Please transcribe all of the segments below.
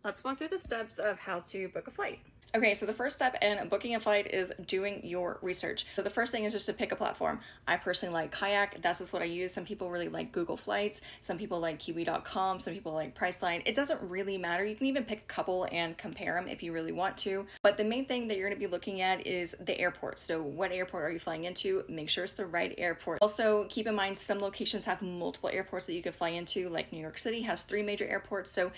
Let's walk through the steps of how to book a flight. Okay, so the first step in booking a flight is doing your research. So the first thing is just to pick a platform. I personally like Kayak. That's just what I use. Some people really like Google Flights. Some people like Kiwi.com. Some people like Priceline. It doesn't really matter. You can even pick a couple and compare them if you really want to. But the main thing that you're going to be looking at is the airport. So what airport are you flying into? Make sure it's the right airport. Also, keep in mind some locations have multiple airports that you can fly into, like New York City has 3 major airports. So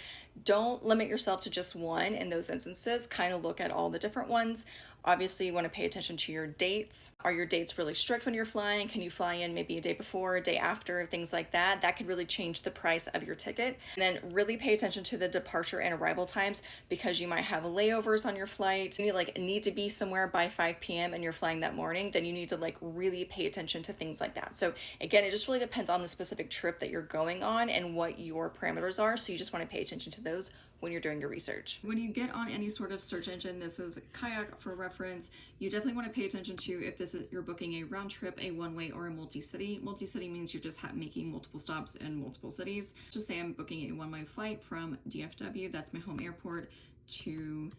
don't limit yourself to just one in those instances. Kind of look at all the different ones. Obviously, you want to pay attention to your dates. Are your dates really strict when you're flying? Can you fly in maybe a day before, a day after, things like that? That could really change the price of your ticket. And then really pay attention to the departure and arrival times, because you might have layovers on your flight. You need to be somewhere by 5 p.m. and you're flying that morning, then you need to really pay attention to things like that. So again, it just really depends on the specific trip that you're going on and what your parameters are. So you just want to pay attention to those when you're doing your research. When you get on any sort of search engine, this is Kayak for reference, you definitely want to pay attention to if you're booking a round trip, a one-way, or a multi-city. Multi-city means you're just making multiple stops in multiple cities. Just say I'm booking a one-way flight from DFW, that's my home airport, to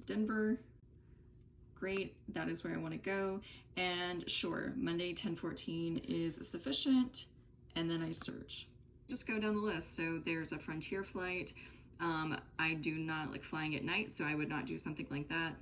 Denver. Great, that is where I want to go. And sure, Monday 10/14 is sufficient. And then I search. Just go down the list. So there's a Frontier flight. I do not like flying at night, so I would not do something like that.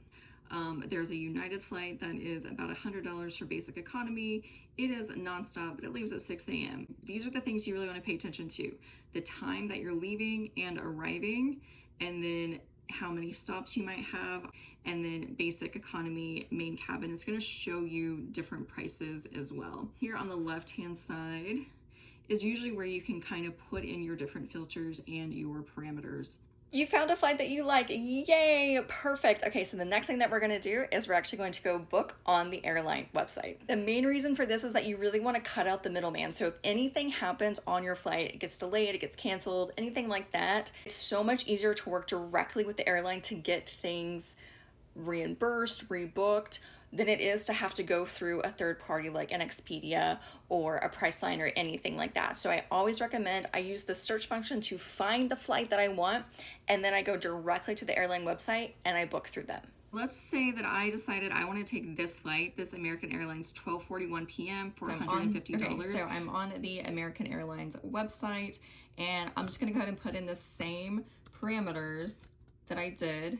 There's a United flight that is about $100 for basic economy. It is nonstop, but it leaves at 6 a.m. These are the things you really want to pay attention to. The time that you're leaving and arriving, and then how many stops you might have, and then basic economy main cabin is going to show you different prices as well. Here on the left-hand side is usually where you can kind of put in your different filters and your parameters. You found a flight that you like. Yay, perfect. Okay, so the next thing that we're gonna do is we're actually going to go book on the airline website. The main reason for this is that you really wanna cut out the middleman. So if anything happens on your flight, it gets delayed, it gets canceled, anything like that, it's so much easier to work directly with the airline to get things reimbursed, rebooked, than it is to have to go through a third party like an Expedia or a Priceline or anything like that. So I always recommend I use the search function to find the flight that I want, and then I go directly to the airline website and I book through them. Let's say that I decided I want to take this flight, this American Airlines 12:41 p.m. for $150. Okay, so I'm on the American Airlines website, and I'm just gonna go ahead and put in the same parameters that I did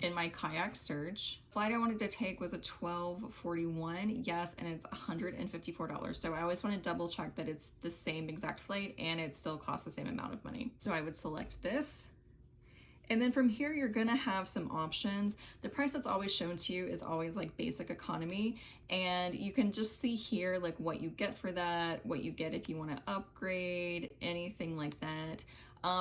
in my Kayak search. Flight I wanted to take was a 12:41, yes, and it's $154. So I always want to double check that it's the same exact flight and it still costs the same amount of money. So I would select this. And then from here, you're gonna have some options. The price that's always shown to you is always like basic economy. And you can just see here like what you get for that, what you get if you wanna upgrade, anything like that.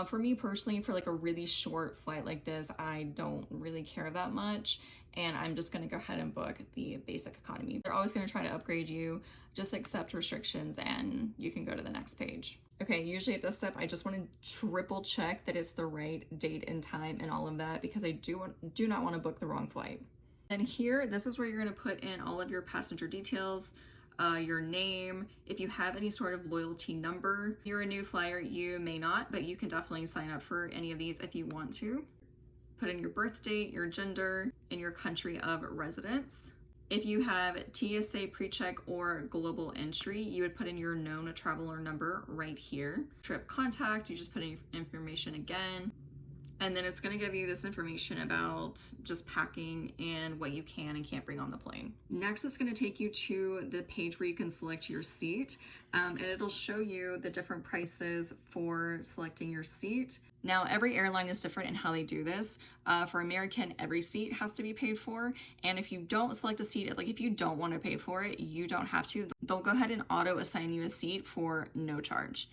For me personally, for like a really short flight like this, I don't really care that much. And I'm just gonna go ahead and book the basic economy. They're always gonna try to upgrade you, just accept restrictions and you can go to the next page. Okay, usually at this step, I just want to triple check that it's the right date and time and all of that, because I do not want to book the wrong flight. And here, this is where you're going to put in all of your passenger details, your name, if you have any sort of loyalty number. If you're a new flyer, you may not, but you can definitely sign up for any of these if you want to. Put in your birth date, your gender, and your country of residence. If you have TSA PreCheck or global entry, you would put in your known traveler number right here. Trip contact, you just put in your information again. And then it's going to give you this information about just packing and what you can and can't bring on the plane. Next, it's going to take you to the page where you can select your seat, and it'll show you the different prices for selecting your seat. Now, every airline is different in how they do this. For American, every seat has to be paid for. And if you don't select a seat, like if you don't want to pay for it, you don't have to. They'll go ahead and auto assign you a seat for no charge.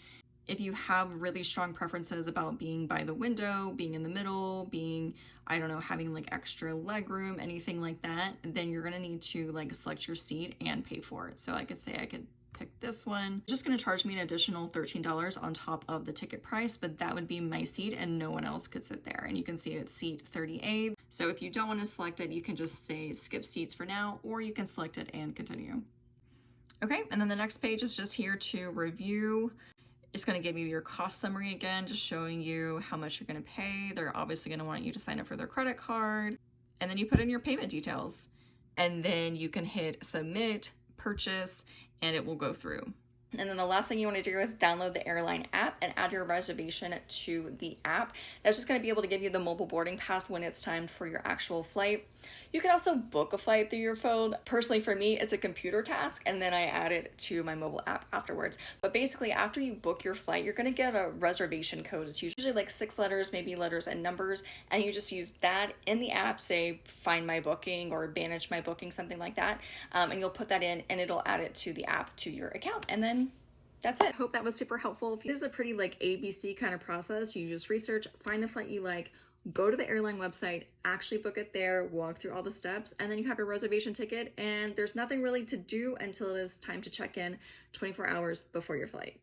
If you have really strong preferences about being by the window, being in the middle, being, I don't know, having like extra leg room, anything like that, then you're gonna need to like select your seat and pay for it. So I could say I could pick this one. It's just gonna charge me an additional $13 on top of the ticket price, but that would be my seat and no one else could sit there. And you can see it's seat 30A. So if you don't wanna select it, you can just say skip seats for now, or you can select it and continue. Okay, and then the next page is just here to review It's going to give you your cost summary again, just showing you how much you're going to pay. They're obviously going to want you to sign up for their credit card. And then you put in your payment details. And then you can hit submit, purchase, and it will go through. And then the last thing you want to do is download the airline app and add your reservation to the app. That's just going to be able to give you the mobile boarding pass when it's time for your actual flight. You can also book a flight through your phone. Personally, for me, it's a computer task, and then I add it to my mobile app afterwards. But basically, after you book your flight, you're going to get a reservation code. It's usually like 6 letters, maybe letters and numbers, and you just use that in the app, say find my booking or manage my booking, something like that, and you'll put that in and it'll add it to the app to your account, and then that's it. Hope that was super helpful. This is a pretty like ABC kind of process. You just research, find the flight you like, go to the airline website, actually book it there, walk through all the steps, and then you have your reservation ticket, and there's nothing really to do until it is time to check in 24 hours before your flight.